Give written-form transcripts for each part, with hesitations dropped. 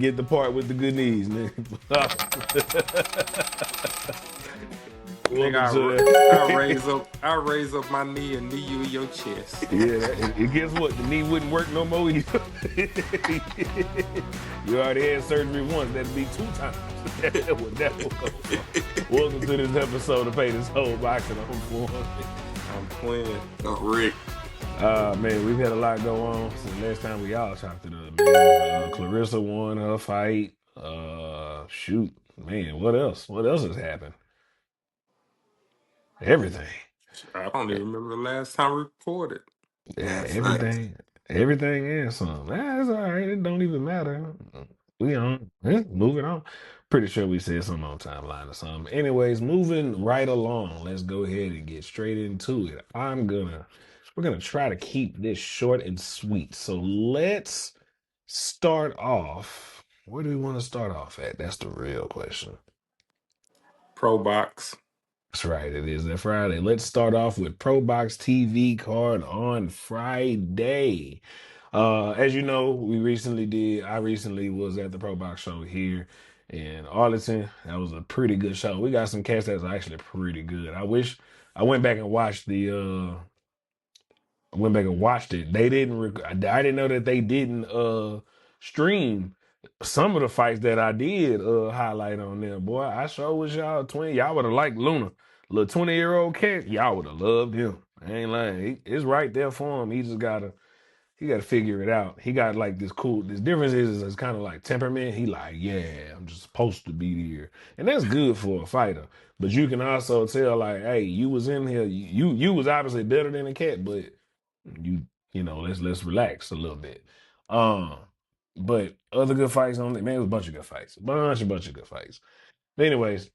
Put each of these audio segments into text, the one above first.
Get the part with the good knees, nigga. Nigga, I raise up my knee and knee you in your chest. Yeah, and guess what? The knee wouldn't work no more. You already had surgery once. That'd be 2 times. That would go. Welcome to this episode of Pay This Whole Boxing on Form. I'm playing. Oh, Rick. Man, we've had a lot go on since last time we all chopped it up, man. Clarissa won her fight. Shoot, man, what else? What else has happened? Everything. I don't even remember the last time we recorded. Yeah, everything and some. That's all right. It don't even matter. We on. Moving on. Pretty sure we said something on timeline or something. Anyways, moving right along. Let's go ahead and get straight into it. We're gonna try to keep this short and sweet. So let's start off. Where do we want to start off at? That's the real question. Pro Box. That's right. It is that Friday. Let's start off with Pro Box TV card on Friday. As you know, I recently was at the Pro Box show here in Arlington. That was a pretty good show. We got some cats that's actually pretty good. I wish I went back and watched it. They didn't. I didn't know that they didn't stream some of the fights that I did highlight on there. Boy, I sure wish y'all 20. Y'all would have liked Luna, little 20-year-old cat. Y'all would have loved him. I ain't lying. It's right there for him. He gotta figure it out. He got like this cool. This difference is it's kind of like temperament. He like, yeah, I'm just supposed to be here, and that's good for a fighter. But you can also tell like, hey, you was in here. You was obviously better than a cat, but let's relax a little bit. But other good fights on it, man, it was a bunch of good fights. Bunch of good fights. But anyways,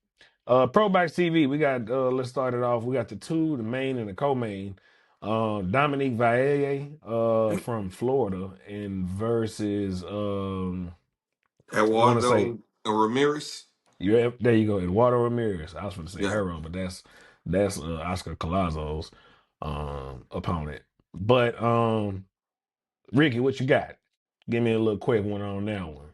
Pro Box TV, we got let's start it off. We got the main and the co-main. DominicValle from Florida and versus Ramirez. There you go, Eduardo Ramirez. I was going to say Haro, but that's OscarCollazo's opponent. But Ricky, what you got? Give me a little quick one on that one.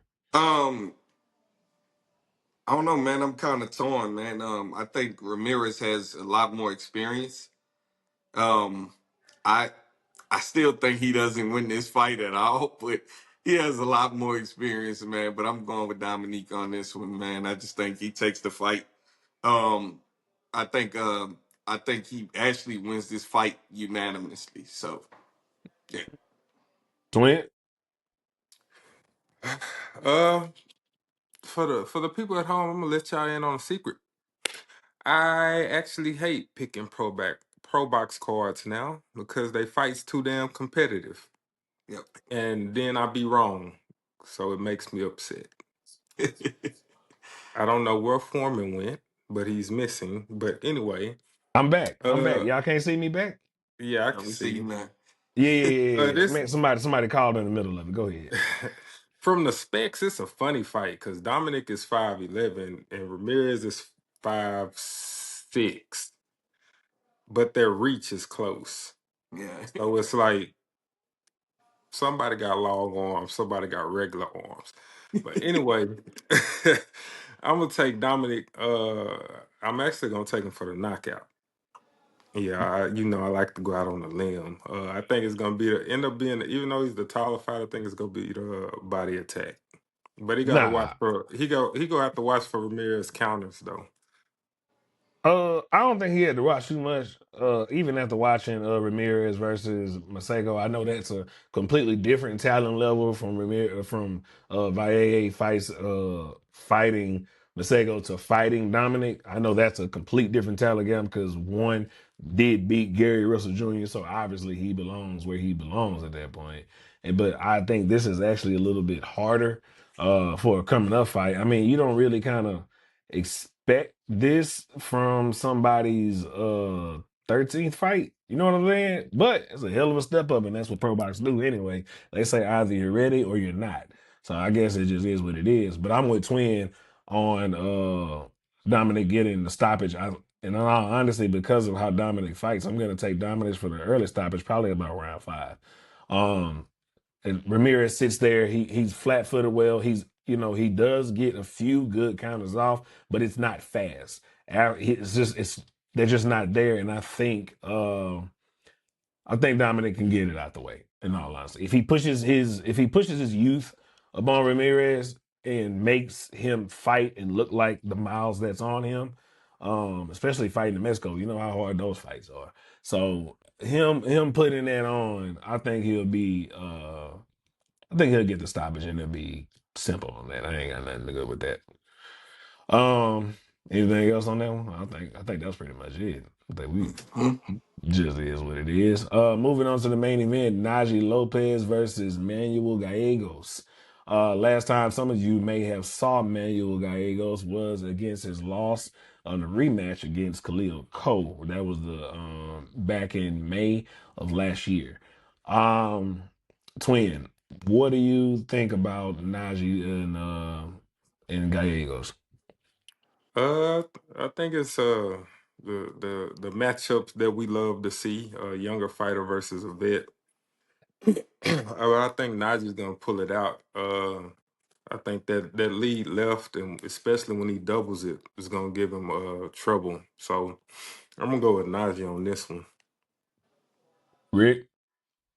I don't know, man. I'm kind of torn, man. I think Ramirez has a lot more experience. I still think he doesn't win this fight at all, but he has a lot more experience, man. But I'm going with Dominique on this one, man. I just think he takes the fight. I think he actually wins this fight unanimously. So, yeah. Twin. For the people at home, I'm gonna let y'all in on a secret. I actually hate picking pro box cards now because they fights too damn competitive. Yep. And then I be wrong, so it makes me upset. I don't know where Foreman went, but he's missing. But anyway, I'm back. Y'all can't see me back? Yeah, I can see you now. Yeah. Man, somebody called in the middle of it. Go ahead. From the specs, it's a funny fight because Dominic is 5'11" and Ramirez is 5'6", but their reach is close. Yeah. So it's like somebody got long arms, somebody got regular arms. But anyway, I'm gonna take Dominic. I'm actually gonna take him for the knockout. Yeah, I like to go out on a limb. I think it's gonna end up being, even though he's the taller fighter, I think it's gonna be the body attack. But he got to watch for he go have to watch for Ramirez counters though. I don't think he had to watch too much. Even after watching Ramirez versus Masego, I know that's a completely different talent level from Valle fighting Masego to fighting Dominic. I know that's a complete different talent game because one did beat Gary Russell Jr., so obviously he belongs where he belongs at that point. But I think this is actually a little bit harder for a coming up fight. I mean, you don't really kind of expect this from somebody's 13th fight. You know what I'm saying? But it's a hell of a step up, and that's what pro box do anyway. They say either you're ready or you're not. So I guess it just is what it is. But I'm with Twin on Dominic getting the stoppage. And honestly, because of how Dominic fights, I'm going to take Dominic for the early stoppage, probably about round 5. And Ramirez sits there. He's flat-footed well. He's You know, he does get a few good counters off, but it's not fast. They're just not there. And I think Dominic can get it out the way. In all honesty, if he pushes his youth upon Ramirez and makes him fight and look like the miles that's on him, especially fighting in Mexico, you know how hard those fights are. So him putting that on, I think he'll get the stoppage and it'll be simple on that. I ain't got nothing to go with that. Anything else on that one? I think that's pretty much it. I think we just is what it is. Moving on to the main event, NajeeLopez versus ManuelGallegos. Last time some of you may have saw ManuelGallegos was against his loss on the rematch against Khalil Cole. That was the back in May of last year. Twin, what do you think about Najee and Gallegos? I think it's the matchups that we love to see. A younger fighter versus a vet. I think Najee's gonna pull it out. I think that lead left, and especially when he doubles it, is gonna give him trouble. So I'm gonna go with Najee on this one. Rick?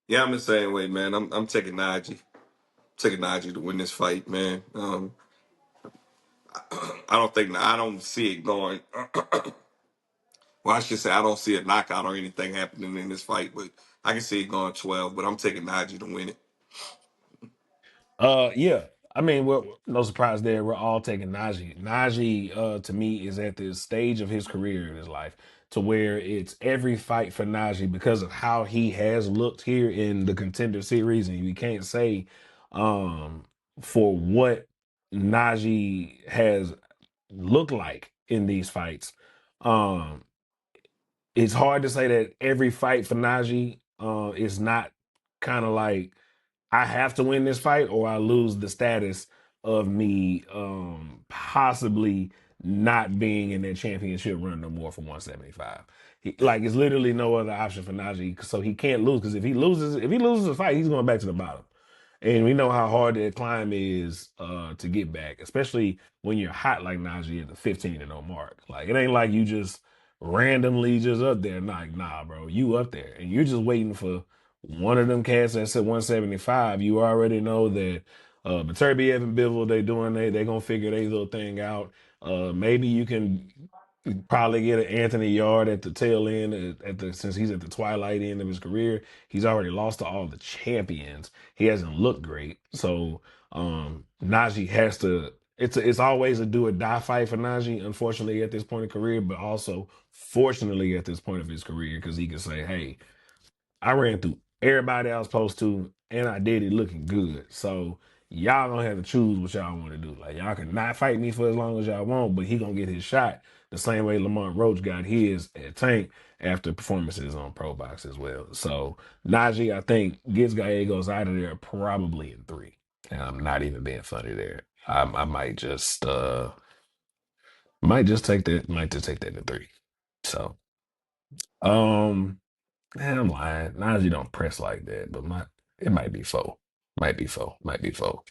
Yeah, I'm the same way, man. I'm taking Najee. Taking Najee to win this fight, man. I don't see it going. Well, I should say I don't see a knockout or anything happening in this fight, but I can see it going 12. But I'm taking Najee to win it. Yeah. I mean, no surprise there. We're all taking Najee. Najee, to me, is at this stage of his career in his life to where it's every fight for Najee because of how he has looked here in the Contender Series, and we can't say for what Najee has looked like in these fights. Um, it's hard to say that every fight for Najee is not kind of like I have to win this fight or I lose the status of me possibly not being in that championship run no more for 175. Like it's literally no other option for Najee, so he can't lose because if he loses the fight, he's going back to the bottom. And we know how hard that climb is to get back, especially when you're hot like Najee at the 15-0 mark. Like it ain't like you just randomly just up there. Like, nah, bro, you up there and you're just waiting for one of them cats that's at 175. You already know that Beterbiev and Bivol, they gonna figure their little thing out. Maybe you can probably get an Anthony Yard at the tail end since he's at the twilight end of his career. He's already lost to all the champions. He hasn't looked great. So Najee has to it's always a do or die fight for Najee, unfortunately, at this point in career, but also fortunately at this point of his career, because he can say, hey, I ran through everybody I was supposed to, and I did it looking good. So y'all gonna have to choose what y'all want to do. Like y'all can not fight me for as long as y'all want, but he gonna get his shot the same way Lamont Roach got his at Tank after performances on Pro Box as well. So Najee, I think, gets Gallegos out of there probably in 3. And I'm not even being funny there. I might just take that in 3. So I'm lying. Najee don't press like that, but it might be 4. Might be 4. Might be 4.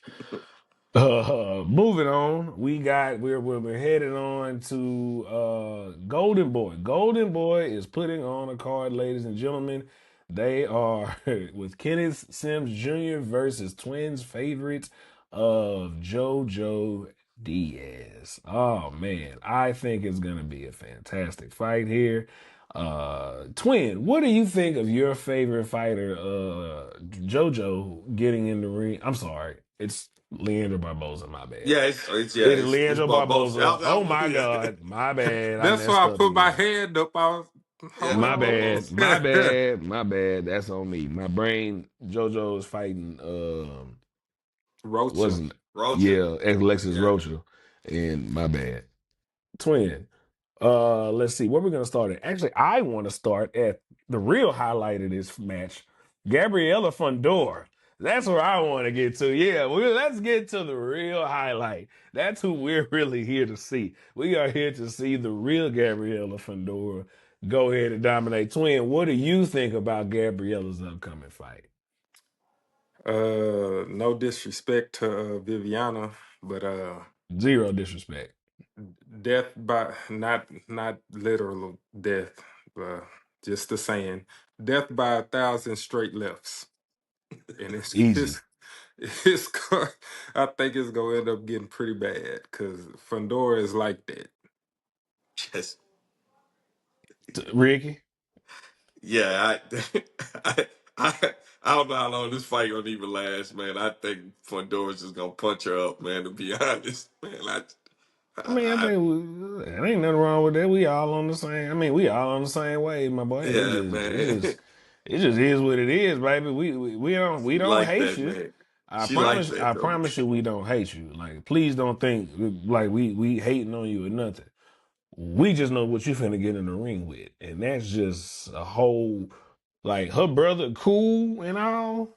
Moving on, we're headed on to Golden Boy. Golden Boy is putting on a card, ladies and gentlemen. They are with KennethSimsJr versus twins favorites of JoJoDiaz. Oh man, I think it's gonna be a fantastic fight here. Twin, what do you think of your favorite fighter, JoJo, getting in the ring? I'm sorry, it's Leandro Barboza, my bad. Yeah, It's it's Leandro Barboza. Barboza. Oh my God, my bad. I That's why messed I up put my again. hand up. I was Yeah, holding no My bad, Barboza. my on. bad, my bad. That's on me. My brain. JoJo is fighting. Rocha. Wasn't Rocha. yeah, Alexis Yeah. Rocha, and my bad. Twin. Let's see where we're gonna start at. Actually, I want to start at the real highlight of this match, GabrielaFundora. That's where I want to get to. Yeah, let's get to the real highlight. That's who we're really here to see. We are here to see the real GabrielaFundora go ahead and dominate. Twin, what do you think about Gabriela's upcoming fight? No disrespect to Viviana. But Zero disrespect. death by not literal death, uh, just the saying, death by 1,000 straight lefts, and Easy. it's I think it's gonna end up getting pretty bad because Fundora is like that. Yes. Ricky. Yeah, I, I, I don't know how long this fight gonna even last, man. I think Fondora's just gonna punch her up, man. To be honest, man. I mean, I I think there ain't nothing wrong with that. We all on the same. I mean, we all on the same wave, my boy. yeah, man. It just is what it is, baby. We She don't like hate that, you. man. She like that I though. promise you, we don't hate you. Like, please don't think like we hating on you or nothing. We just know what you finna get in the ring with, and that's just a whole like her brother cool and all.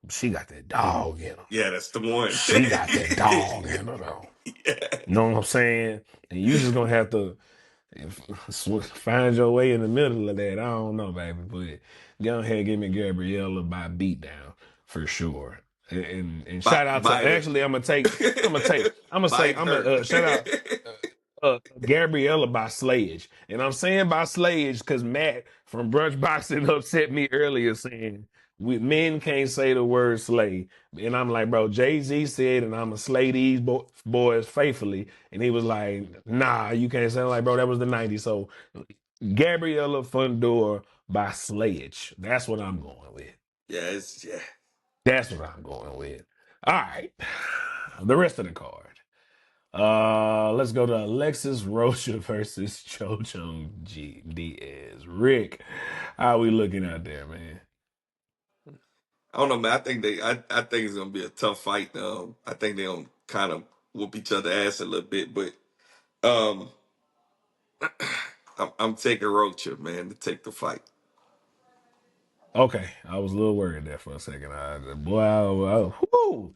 She got that dog in her. Yeah, that's the one. She got that dog in her though. Yeah. You know what I'm saying? And you just gonna have to find your way in the middle of that. I don't know, baby, but go ahead, give me Gabriella by beatdown for sure. And shout out to Bite her. actually, I'm gonna say, Bite I'm gonna her. shout out Gabriella by slayage, and I'm saying by slayage because Matt from Brunch Boxing upset me earlier saying we men can't say the word slay, and I'm like, bro, Jay-Z said, and I'm gonna slay these boys faithfully, and he was like, nah, you can't say. I'm like, bro, that was the '90s, so GabrielaFundora by slayage. That's what I'm going with. Yeah. That's what I'm going with. All right, the rest of the card. Let's go to AlexisRocha versus JoJoDiaz. Rick, how we looking out there, man? I don't know, man. I think it's gonna be a tough fight. I think they gonna kind of whoop each other ass a little bit, but um, I'm taking Rocha, man, to take the fight. Okay, I was a little worried there for a second. Whew.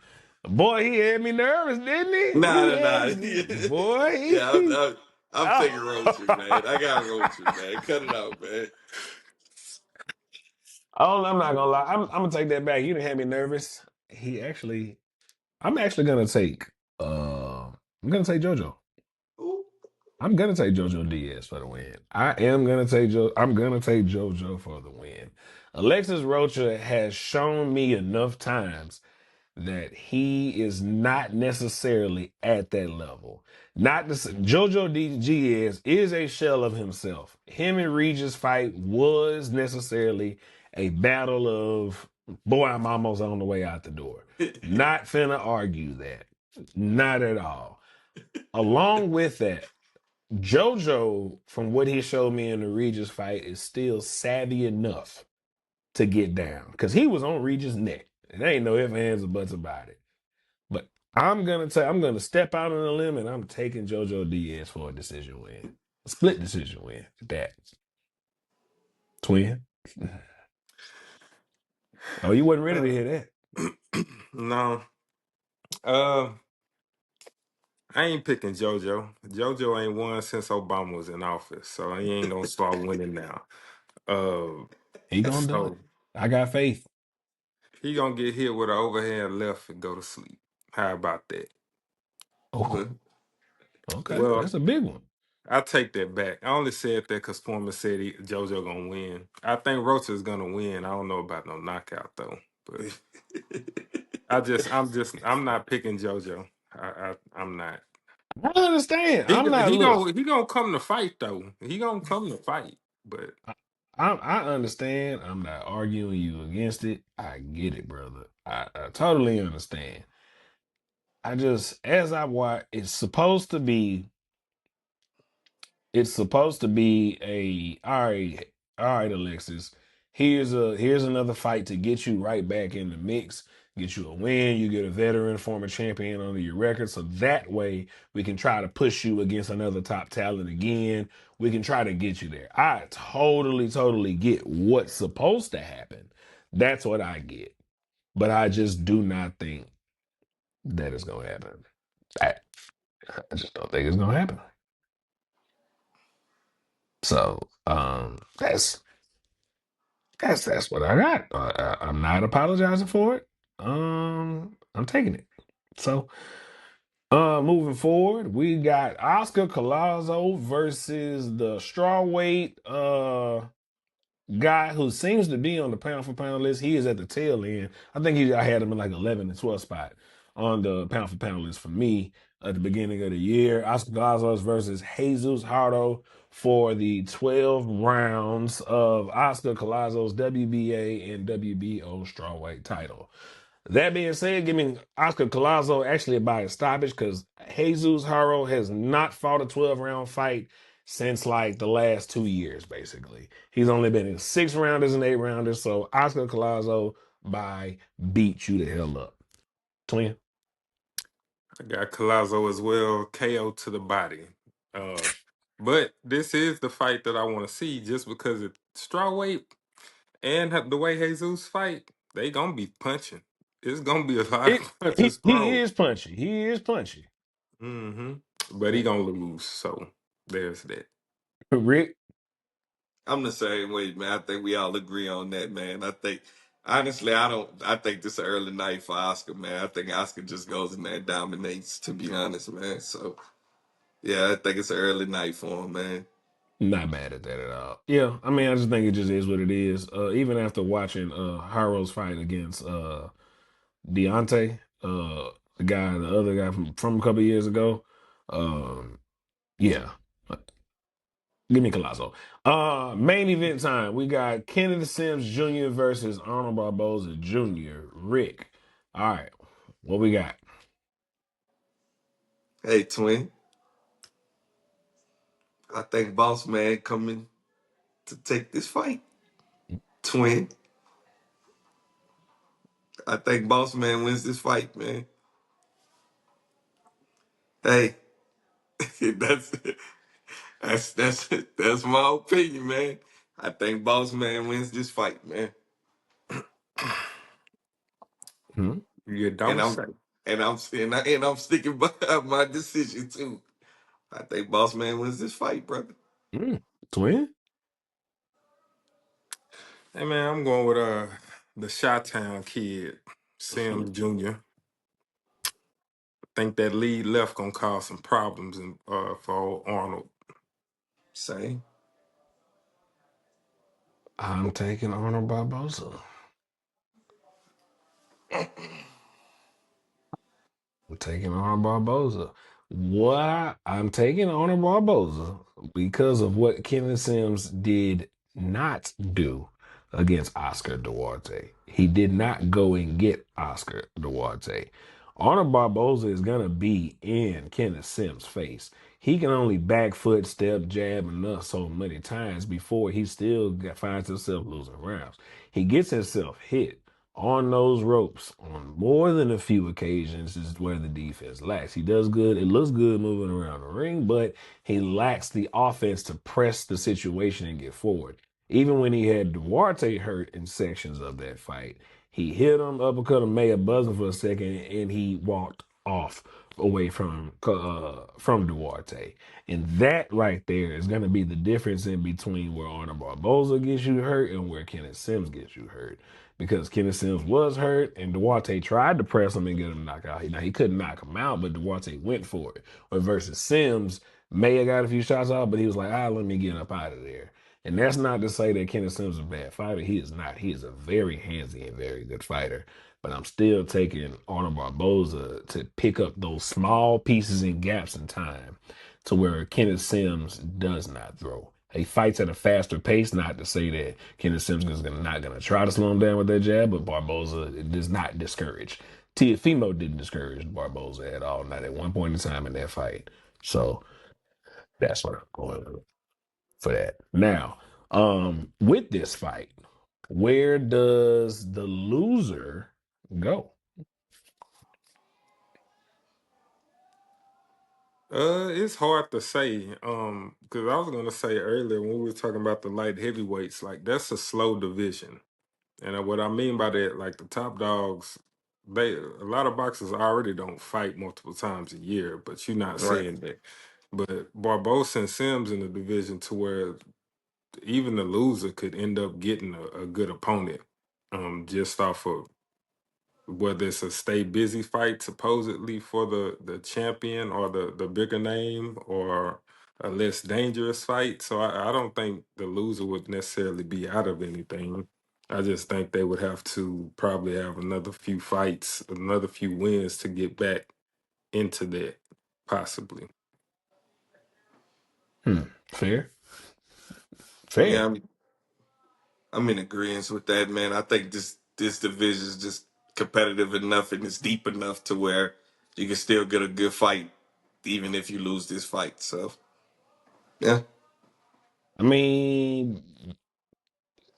Boy, he had me nervous, didn't he? Nah, He nah, nah. had me, boy. Yeah, I'm taking Rocha, man. I got Rocha, man. Cut it out, man. Oh, I'm not gonna lie. I'm gonna take that back. You didn't have me nervous. I'm actually gonna take. I'm gonna take JoJo. Ooh. I'm gonna take JoJoDiaz for the win. I'm gonna take JoJo for the win. AlexisRocha has shown me enough times that he is not necessarily at that level. Not this JoJoDiaz is a shell of himself. Him and Regis fight was necessarily a battle of boy, I'm almost on the way out the door. Not finna argue that. Not at all. Along with that, JoJo, from what he showed me in the Regis fight, is still savvy enough to get down because he was on Regis' neck. And there ain't no ifs, ands, or buts about it. But I'm gonna step out on a limb and I'm taking JoJoDiaz for a decision win, a split decision win. That twin. Oh, you wasn't ready to hear No, uh, I ain't picking JoJo. JoJo ain't won since Obama was in office, so he ain't gonna start winning now. Uh, that. He gonna do it. so I got faith. he gonna get hit with an overhand left and go to sleep. How about that? Oh, okay, Well, that's a big one. I take that back. I only said that because Foreman said JoJo gonna win. I think Rocha is gonna win. I don't know about no knockout though, but I'm not picking JoJo. I'm not. I understand. I'm not. Look, He gonna come to fight though. He gonna come to fight, but I understand. I'm not arguing you against it. I get it, brother. I totally understand. I just, as I watch, it's supposed to be a all right, Alexis. Here's another fight to get you right back in the mix, get you a win, you get a veteran, former champion under your record. So that way we can try to push you against another top talent again. We can try to get you there. I totally get what's supposed to happen. That's what I get. But I just do not think that it's gonna happen. I, I just don't think it's gonna happen. So that's what I got. I'm not apologizing for it. I'm taking it. So Moving forward, we got OscarCollazo versus the strawweight guy who seems to be on the pound for pound list. He is at the tail end. I had him in like 11 and 12 spot on the pound for pound list for me at the beginning of the year. OscarCollazo versus JesusHaro for the 12 rounds of OscarCollazo's WBA and WBO strawweight title. That being said, giving OscarCollazo actually by a stoppage because JesusHaro has not fought a 12-round fight since like the last 2 years, basically. He's only been in 6 rounders and 8 rounders, so OscarCollazo by beat you the hell up. Twin. I got Collazo as well, KO to the body. Uh, but this is the fight that I want to see just because it's strawweight and the way Jesus fight, they gonna be punching. It's gonna be a lot It of he, punches he thrown. is punchy. He is punchy. hmm But he gonna lose, so there's that. Rick. I'm the same way, man. I think we all agree on that, man. I think honestly, I don't. I think this is an early night for Oscar, man. I think Oscar just goes in there and dominates. To be honest, man. So yeah, I think it's an early night for him, man. Not mad at that at all. Yeah, I mean, I just think it just is what it is. Even after watching Haro's fight against Deontay, the other guy from a couple years ago. Um, yeah. Give me Collazo. Main event time. We got Kenneth Sims Jr. versus Arnold Barboza Jr. Rick. All right. What we got? Hey, twin. I think Boss Man coming to take this fight, twin. I think Boss Man wins this fight, man. Hey, that's that's my opinion, man. I think Boss Man wins this fight, man. Hmm? You And don't I'm say. and I'm sticking by my decision too. I think Boss Man wins this fight, brother. Mm. Twin? Hey man, I'm going with the Chi-Town kid, Sims Jr. Think that lead left gonna cause some problems for old Arnold. Same. I'm taking Arnold Barboza. I'm taking Arnold Barboza. Why? I'm taking Arnold Barboza because of what Kevin Sims did not do against Oscar Duarte. He did not go and get Oscar Duarte. Arnold Barboza is going to be in Kenneth Sims' face. He can only back foot, step, jab, and nut so many times before he still finds himself losing rounds. He gets himself hit on those ropes on more than a few occasions is where the defense lacks. He does good. It looks good moving around the ring, but he lacks the offense to press the situation and get forward. Even when he had Duarte hurt in sections of that fight, he hit him, uppercut him, made a buzzer for a second, and he walked off away from Duarte. And that right there is going to be the difference in between where Arnold Barboza gets you hurt and where Kenneth Sims gets you hurt because Kenneth Sims was hurt and Duarte tried to press him and get him knocked out. Now, he couldn't knock him out, but Duarte went for it. But versus Sims, may have got a few shots off, but he was like, let me get up out of there. And that's not to say that Kenneth Sims is a bad fighter. He is not. He is a very handsy and very good fighter. But I'm still taking Arnold Barboza to pick up those small pieces and gaps in time to where Kenneth Sims does not throw. He fights at a faster pace, not to say that Kenneth Sims is not going to try to slow him down with that jab, but Barboza does not discourage. Tiafimo didn't discourage Barboza at all, not at one point in time in that fight. So that's what I'm going with for that. Now, with this fight, where does the loser go? It's hard to say. Because I was gonna say earlier when we were talking about the light heavyweights, like that's a slow division. And what I mean by that, like the top dogs, a lot of boxers already don't fight multiple times a year, but you're not Right. seeing that. But Barbosa and Sims in the division to where even the loser could end up getting a good opponent, just off of whether it's a stay busy fight supposedly for the champion or the bigger name, or a less dangerous fight. So I don't think the loser would necessarily be out of anything. I just think they would have to probably have another few fights, another few wins to get back into that, possibly. Fair. Yeah, Fair. I'm in agreement with that, man. I think this division is just competitive enough and it's deep enough to where you can still get a good fight even if you lose this fight. So yeah. I mean,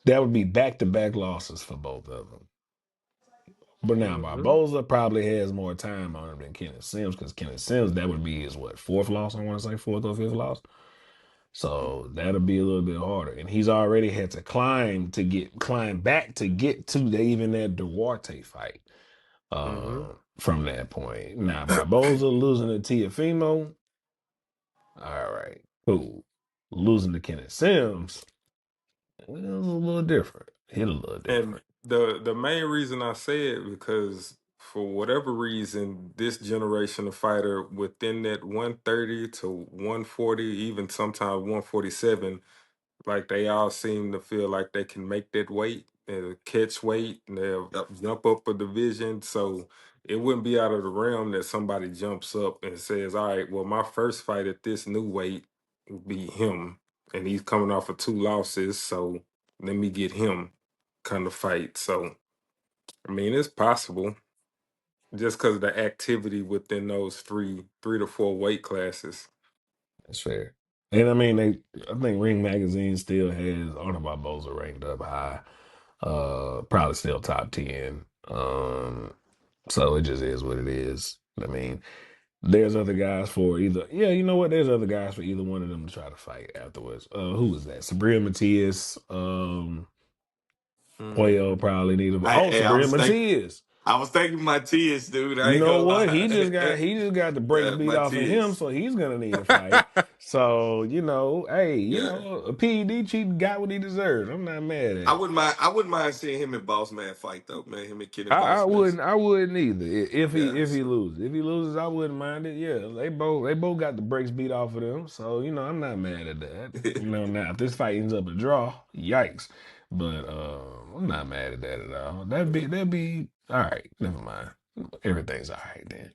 that would be back-to-back losses for both of them. But now Hmm. Barboza probably has more time on him than Kenneth Sims, because Kenneth Sims, that would be his fourth loss, I want to say, fourth or fifth loss. So that'll be a little bit harder. And he's already had to climb back to get to even that Duarte fight Hmm. from that point. Now Barboza losing to Tiafimo. All right, cool. Losing to Kenneth Sims, it was a little different. Hit a little And different. the main reason I say it, because for whatever reason, this generation of fighter within that 130 to 140, even sometimes 147, like they all seem to feel like they can make that weight, catch weight, and they'll Yep. jump up a division. So it wouldn't be out of the realm that somebody jumps up and says, "All right, well, my first fight at this new weight will be him, and he's coming off of 2 losses, so let me get him," kind of fight. So I mean, it's possible just because of the activity within those three to four weight classes. That's fair. And I mean, I think Ring Magazine still has Arnold Barboza ranked up high. Probably still top 10. So it just is what it is. I mean, there's other guys for either. Yeah, you know what? There's other guys for either one of them to try to fight afterwards. Who was that? Sabria Matias. Puello Hmm. probably need a. I Oh, hey, Sabria Matias. I was thinking Matias, dude. I You ain't know gonna what? He lie. just got the brakes beat off of him, Matias. so he's gonna need a fight. So hey, Yeah. a PED cheat got what he deserves. I'm not mad at it. I wouldn't mind seeing him and Boss Man fight though, man. Him and Kenny I Boss Man. wouldn't either. Yeah. If he So loses, I wouldn't mind it. Yeah, they both got the brakes beat off of them, so I'm not mad at that. Now if this fight ends up a draw, yikes. But I'm not mad at that at all. That'd be all right. Never mind. Everything's all right then.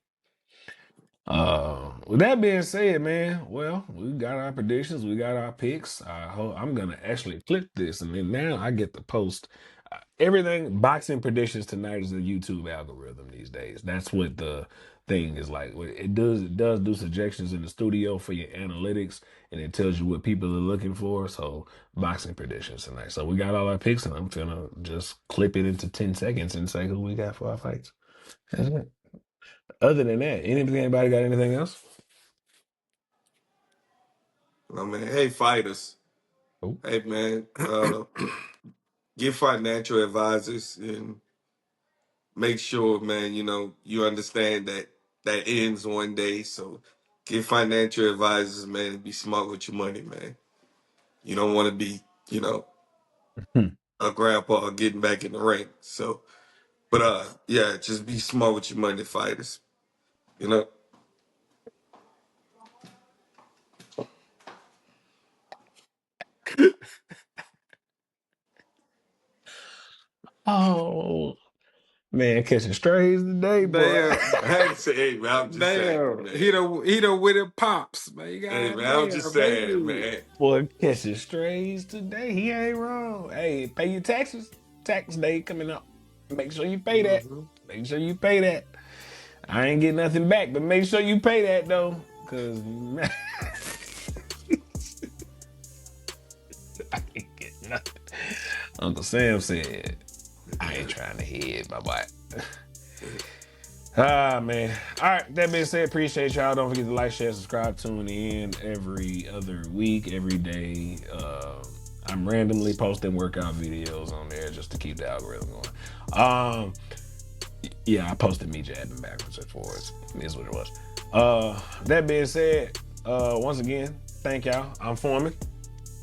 With that being said, man, well, we got our predictions, we got our picks. I'm gonna actually clip this, and then now I get to post everything. Boxing predictions tonight is the YouTube algorithm these days. That's what the thing is like. It does do suggestions in the studio for your analytics, and it tells you what people are looking for. So boxing predictions tonight. So we got all our picks, and I'm gonna just clip it into 10 seconds and say who we got for our fights. That's it. Other than that, anybody got anything else? I mean, hey fighters. Oh. Hey man, get financial advisors and make sure, man, you understand that that ends one day. So get financial advisors, man, and be smart with your money, man. You don't want to be, you know, a grandpa getting back in the ring. So, but yeah, just be smart with your money, fighters. You know. Oh man, catching strays today, boy. Damn, I ain't say, hey man, I'm just saying, damn. man. He done with it pops, man. Hey God man, I'm just damn, saying, baby. man. Boy, catching strays today. He ain't wrong. Hey, pay your taxes. Tax day coming up. Make sure you pay that. Hmm. Make sure you pay that. I ain't get nothing back, but make sure you pay that though. Cause I ain't get nothing. Uncle Sam said, I ain't trying to hit my boy. Ah, man. All right. That being said, appreciate y'all. Don't forget to like, share, subscribe, tune in every other week, every day. I'm randomly posting workout videos on there just to keep the algorithm going. Yeah, I posted me jabbing backwards and forwards. Is what it was. That being said, once again, thank y'all. I'm Foreman.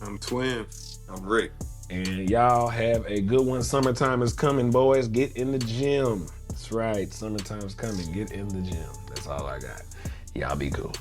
I'm twin. I'm Rick. And y'all have a good one. Summertime is coming, boys. Get in the gym. That's That's right. Summertime's coming. Get in the gym. That's all I got. Y'all be cool.